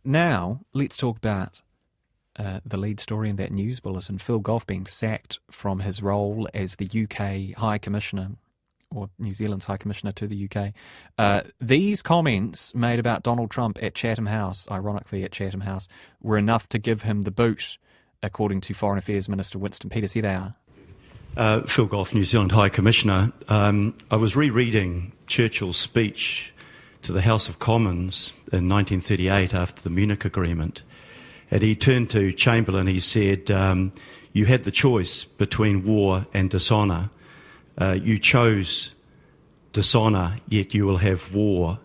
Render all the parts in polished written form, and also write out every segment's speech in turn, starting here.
Now, let's talk about the lead story in that news bulletin, Phil Goff being sacked from his role as the UK High Commissioner, or New Zealand's High Commissioner to the UK. These comments made about Donald Trump at Chatham House, ironically at Chatham House, were enough to give him the boot, according to Foreign Affairs Minister Winston Peters. Here they are. Phil Goff, New Zealand High Commissioner. I was rereading Churchill's speech to the House of Commons in 1938 after the Munich Agreement, and he turned to Chamberlain. He said, you had the choice between war and dishonour. You chose dishonour, yet you will have war.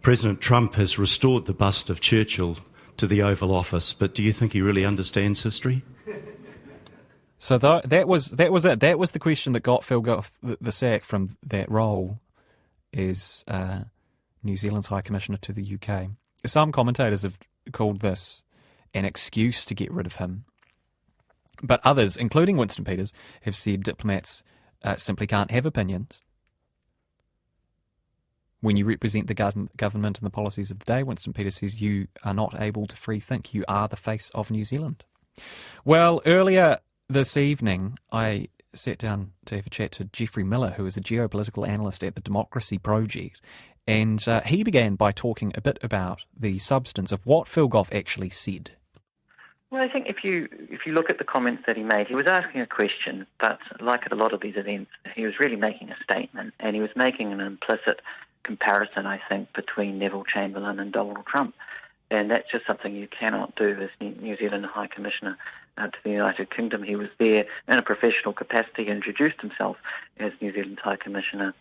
President Trump has restored the bust of Churchill to the Oval Office, but do you think he really understands history? So that was it. That was the question that got Phil Goff the sack from that role as New Zealand's High Commissioner to the UK. Some commentators have called this an excuse to get rid of him, but others, including Winston Peters, have said diplomats simply can't have opinions. When you represent the government and the policies of the day, Winston Peters says you are not able to free think. You are the face of New Zealand. Well, earlier this evening, I sat down to have a chat to Geoffrey Miller, who is a geopolitical analyst at the Democracy Project, and he began by talking a bit about the substance of what Phil Goff actually said. Well, I think if you look at the comments that he made, he was asking a question, but like at a lot of these events, he was really making a statement, and he was making an implicit comparison, I think, between Neville Chamberlain and Donald Trump. And that's just something you cannot do as New Zealand High Commissioner to the United Kingdom. He was there in a professional capacity, introduced himself as New Zealand High Commissioner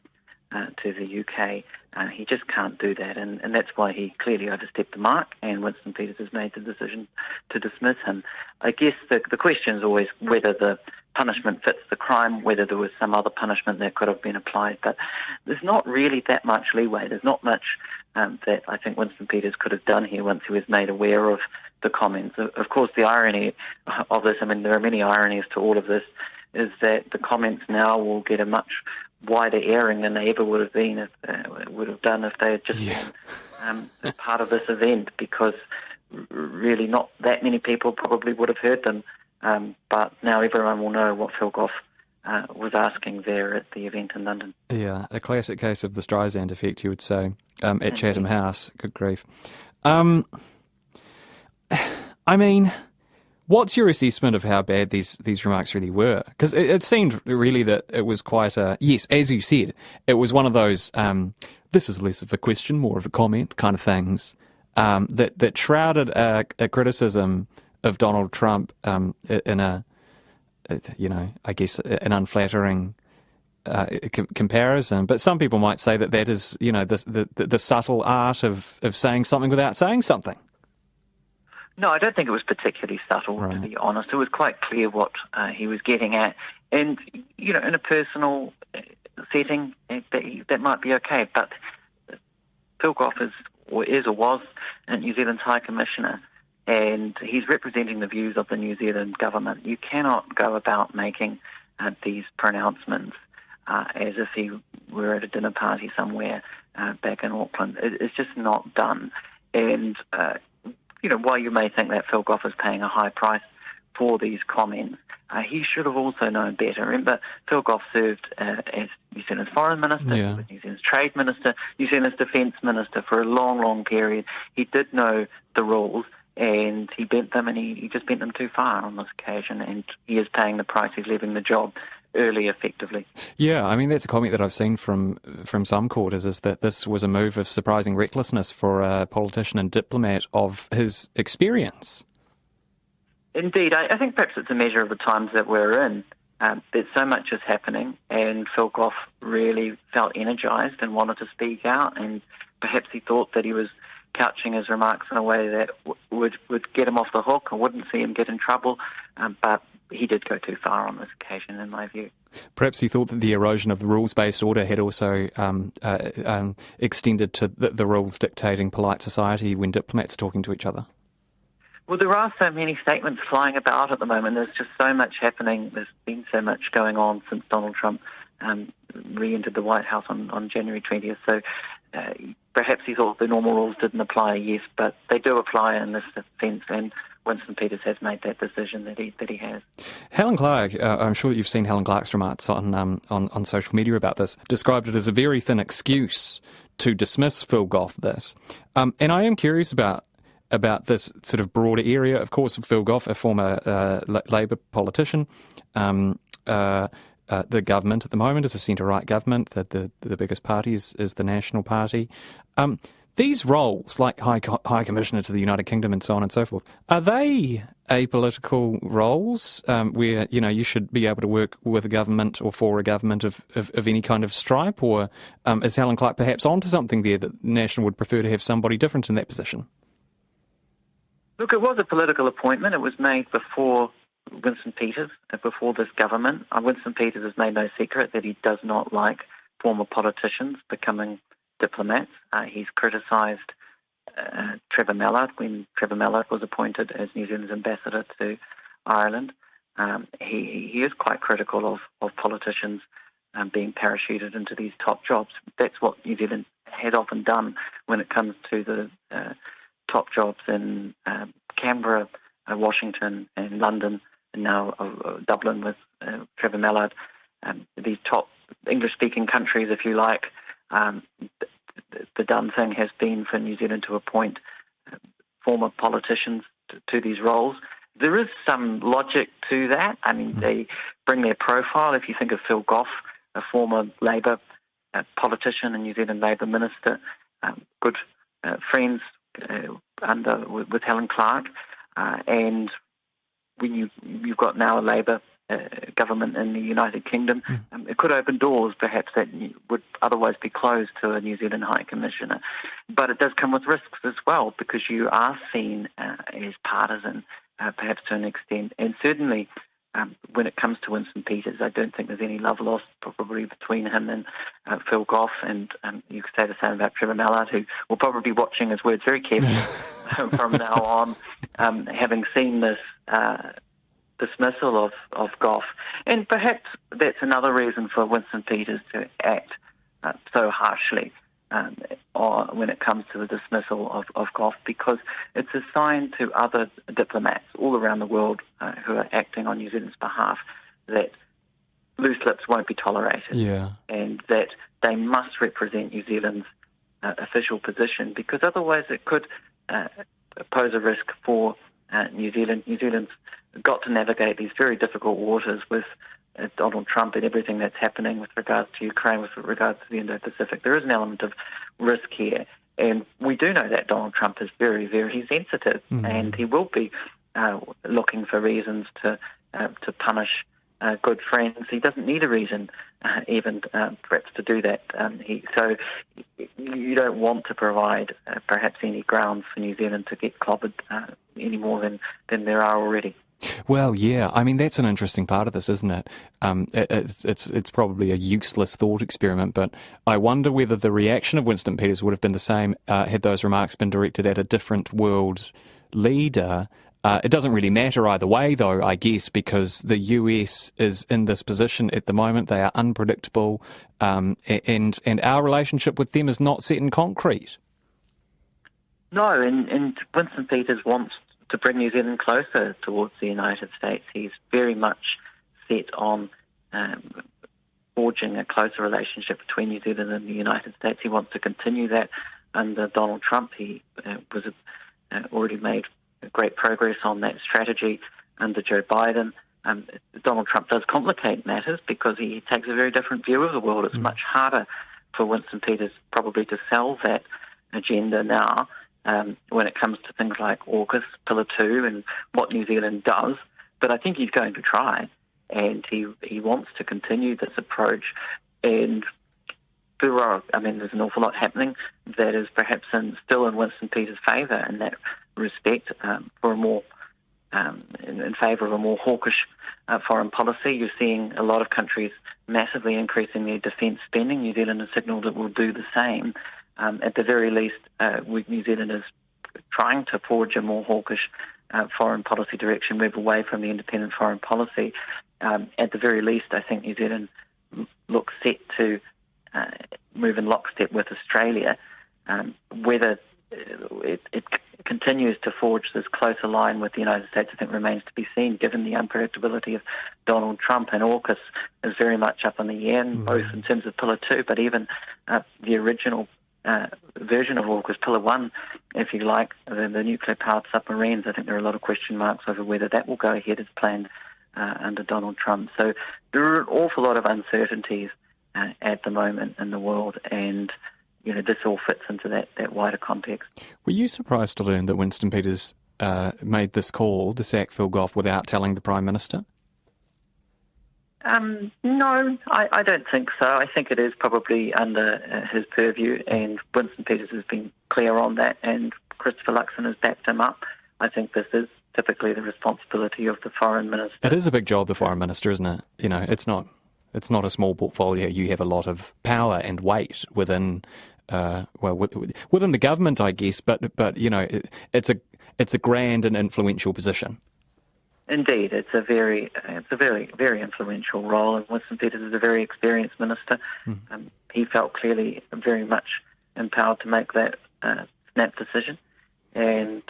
to the UK. He just can't do that, and that's why he clearly overstepped the mark, and Winston Peters has made the decision to dismiss him. I guess the question is always whether the punishment fits the crime, whether there was some other punishment that could have been applied, but there's not really that much leeway. There's not much that I think Winston Peters could have done here once he was made aware of the comments. Of course, the irony of this, I mean, there are many ironies to all of this, is that the comments now will get a much wider airing than they ever would have been would have done if they had just been part of this event, because really not that many people probably would have heard them. But now everyone will know what Phil Goff was asking there at the event in London. Yeah, a classic case of the Streisand effect, you would say, at Chatham House. Good grief. I mean, what's your assessment of how bad these remarks really were? Because it seemed really that it was quite yes, as you said, it was one of those, this is less of a question, more of a comment kind of things, that shrouded a criticism of Donald Trump in a, I guess, an unflattering comparison. But some people might say that is, the subtle art of saying something without saying something. No, I don't think it was particularly subtle, to be honest. It was quite clear what he was getting at. And, in a personal setting, that might be okay. But Phil Goff is or was New Zealand's High Commissioner, and he's representing the views of the New Zealand government. You cannot go about making these pronouncements as if he were at a dinner party somewhere back in Auckland. It's just not done. And while you may think that Phil Goff is paying a high price for these comments, he should have also known better. Remember, Phil Goff served as New Zealand's Foreign Minister, he was New Zealand's Trade Minister, New Zealand's Defence Minister for a long, long period. He did know the rules, and he bent them, and he just bent them too far on this occasion, and he is paying the price. He's leaving the job early, effectively. Yeah, I mean, that's a comment that I've seen from some quarters, is that this was a move of surprising recklessness for a politician and diplomat of his experience. Indeed, I think perhaps it's a measure of the times that we're in. There's so much is happening, and Phil Goff really felt energised and wanted to speak out, and perhaps he thought that he was couching his remarks in a way that would get him off the hook or wouldn't see him get in trouble, but he did go too far on this occasion, in my view. Perhaps he thought that the erosion of the rules-based order had also extended to the rules dictating polite society when diplomats are talking to each other. Well, there are so many statements flying about at the moment. There's just so much happening. There's been so much going on since Donald Trump re-entered the White House on January 20th. So perhaps he thought the normal rules didn't apply, yes, but they do apply in this sense, and Winston Peters has made that decision that he has. Helen Clark, I'm sure that you've seen Helen Clark's remarks on social media about this, described it as a very thin excuse to dismiss Phil Goff this. And I am curious about this sort of broader area. Of course, Phil Goff, a former Labour politician, the government at the moment is a centre-right government. The biggest party is the National Party. These roles, like High Commissioner to the United Kingdom and so on and so forth, are they apolitical roles where you should be able to work with a government or for a government of any kind of stripe, or is Helen Clark perhaps onto something there that National would prefer to have somebody different in that position? Look, it was a political appointment. It was made before Winston Peters, before this government. Winston Peters has made no secret that he does not like former politicians becoming diplomats. He's criticised Trevor Mallard when Trevor Mallard was appointed as New Zealand's ambassador to Ireland. He is quite critical of politicians being parachuted into these top jobs. That's what New Zealand has often done when it comes to the top jobs in Canberra, Washington and London, and now Dublin with Trevor Mallard. These top English-speaking countries, if you like, the done thing has been for New Zealand to appoint former politicians to these roles. There is some logic to that. I mean, they bring their profile. If you think of Phil Goff, a former Labour politician and New Zealand Labour minister, good friends with Helen Clark, and when you've got now a Labour government in the United Kingdom, it could open doors perhaps that would otherwise be closed to a New Zealand High Commissioner. But it does come with risks as well, because you are seen as partisan, perhaps to an extent. And certainly when it comes to Winston Peters, I don't think there's any love lost probably between him and Phil Goff. And you could say the same about Trevor Mallard, who will probably be watching his words very carefully from now on, having seen this dismissal of Goff. And perhaps that's another reason for Winston Peters to act so harshly when it comes to the dismissal of Goff, because it's a sign to other diplomats all around the world who are acting on New Zealand's behalf that loose lips won't be tolerated, and that they must represent New Zealand's official position, because otherwise it could pose a risk for New Zealand. New Zealand's got to navigate these very difficult waters with Donald Trump and everything that's happening with regards to Ukraine, with regards to the Indo-Pacific. There is an element of risk here, and we do know that Donald Trump is very, very sensitive, and he will be looking for reasons to punish good friends. He doesn't need a reason even perhaps to do that. So you don't want to provide perhaps any grounds for New Zealand to get clobbered any more than there are already. Well, yeah. I mean, that's an interesting part of this, isn't it? It's probably a useless thought experiment, but I wonder whether the reaction of Winston Peters would have been the same had those remarks been directed at a different world leader. It doesn't really matter either way, though, I guess, because the US is in this position at the moment. They are unpredictable, and our relationship with them is not set in concrete. No, and Winston Peters wants to bring New Zealand closer towards the United States. He's very much set on forging a closer relationship between New Zealand and the United States. He wants to continue that under Donald Trump. He was already made great progress on that strategy under Joe Biden. Donald Trump does complicate matters because he takes a very different view of the world. It's much harder for Winston Peters probably to sell that agenda now when it comes to things like AUKUS, Pillar 2 and what New Zealand does. But I think he's going to try, and he wants to continue this approach. And there's an awful lot happening that is perhaps still in Winston Peters' favour in that respect, for a more in favour of a more hawkish foreign policy. You're seeing a lot of countries massively increasing their defence spending. New Zealand has signalled it will do the same. At the very least, New Zealand is trying to forge a more hawkish foreign policy direction, move away from the independent foreign policy. At the very least, I think New Zealand looks set to move in lockstep with Australia Whether it continues to forge this closer line with the United States, I think remains to be seen, given the unpredictability of Donald Trump. And AUKUS is very much up in the air, both in terms of Pillar 2, but even the original version of AUKUS, Pillar 1, if you like, the nuclear-powered submarines. I think there are a lot of question marks over whether that will go ahead as planned under Donald Trump. So there are an awful lot of uncertainties at the moment in the world, and this all fits into that wider context. Were you surprised to learn that Winston Peters made this call to sack Phil Goff without telling the Prime Minister? No, I don't think so. I think it is probably under his purview, and Winston Peters has been clear on that, and Christopher Luxon has backed him up. I think this is typically the responsibility of the Foreign Minister. It is a big job, the Foreign Minister, isn't it? It's not a small portfolio. You have a lot of power and weight within within the government, I guess, but it's a grand and influential position. Indeed, it's a very very influential role, and Winston Peters is a very experienced minister. He felt clearly very much empowered to make that snap decision, and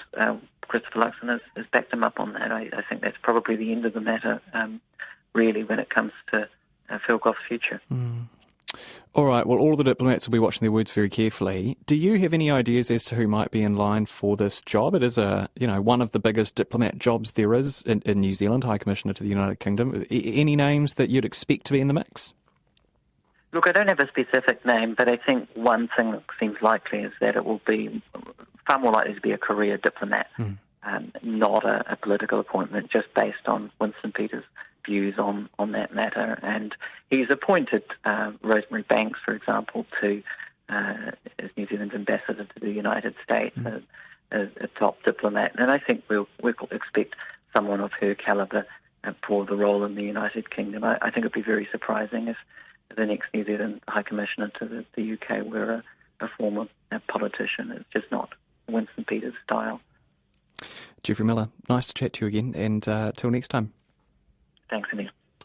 Christopher Luxon has backed him up on that. I think that's probably the end of the matter, really, when it comes to Phil Goff's future. All right, well, all of the diplomats will be watching their words very carefully. Do you have any ideas as to who might be in line for this job? It is one of the biggest diplomat jobs there is in New Zealand, High Commissioner to the United Kingdom. Any names that you'd expect to be in the mix? Look, I don't have a specific name, but I think one thing that seems likely is that it will be far more likely to be a career diplomat, not a political appointment, just based on Winston Peters' views on that matter. And he's appointed Rosemary Banks, for example, to as New Zealand's ambassador to the United States, as a top diplomat. And I think we'll expect someone of her calibre for the role in the United Kingdom. I think it would be very surprising if the next New Zealand High Commissioner to the UK were a former politician. It's just not Winston Peters' style. Geoffrey Miller, nice to chat to you again, and till next time. Thanks, Anil.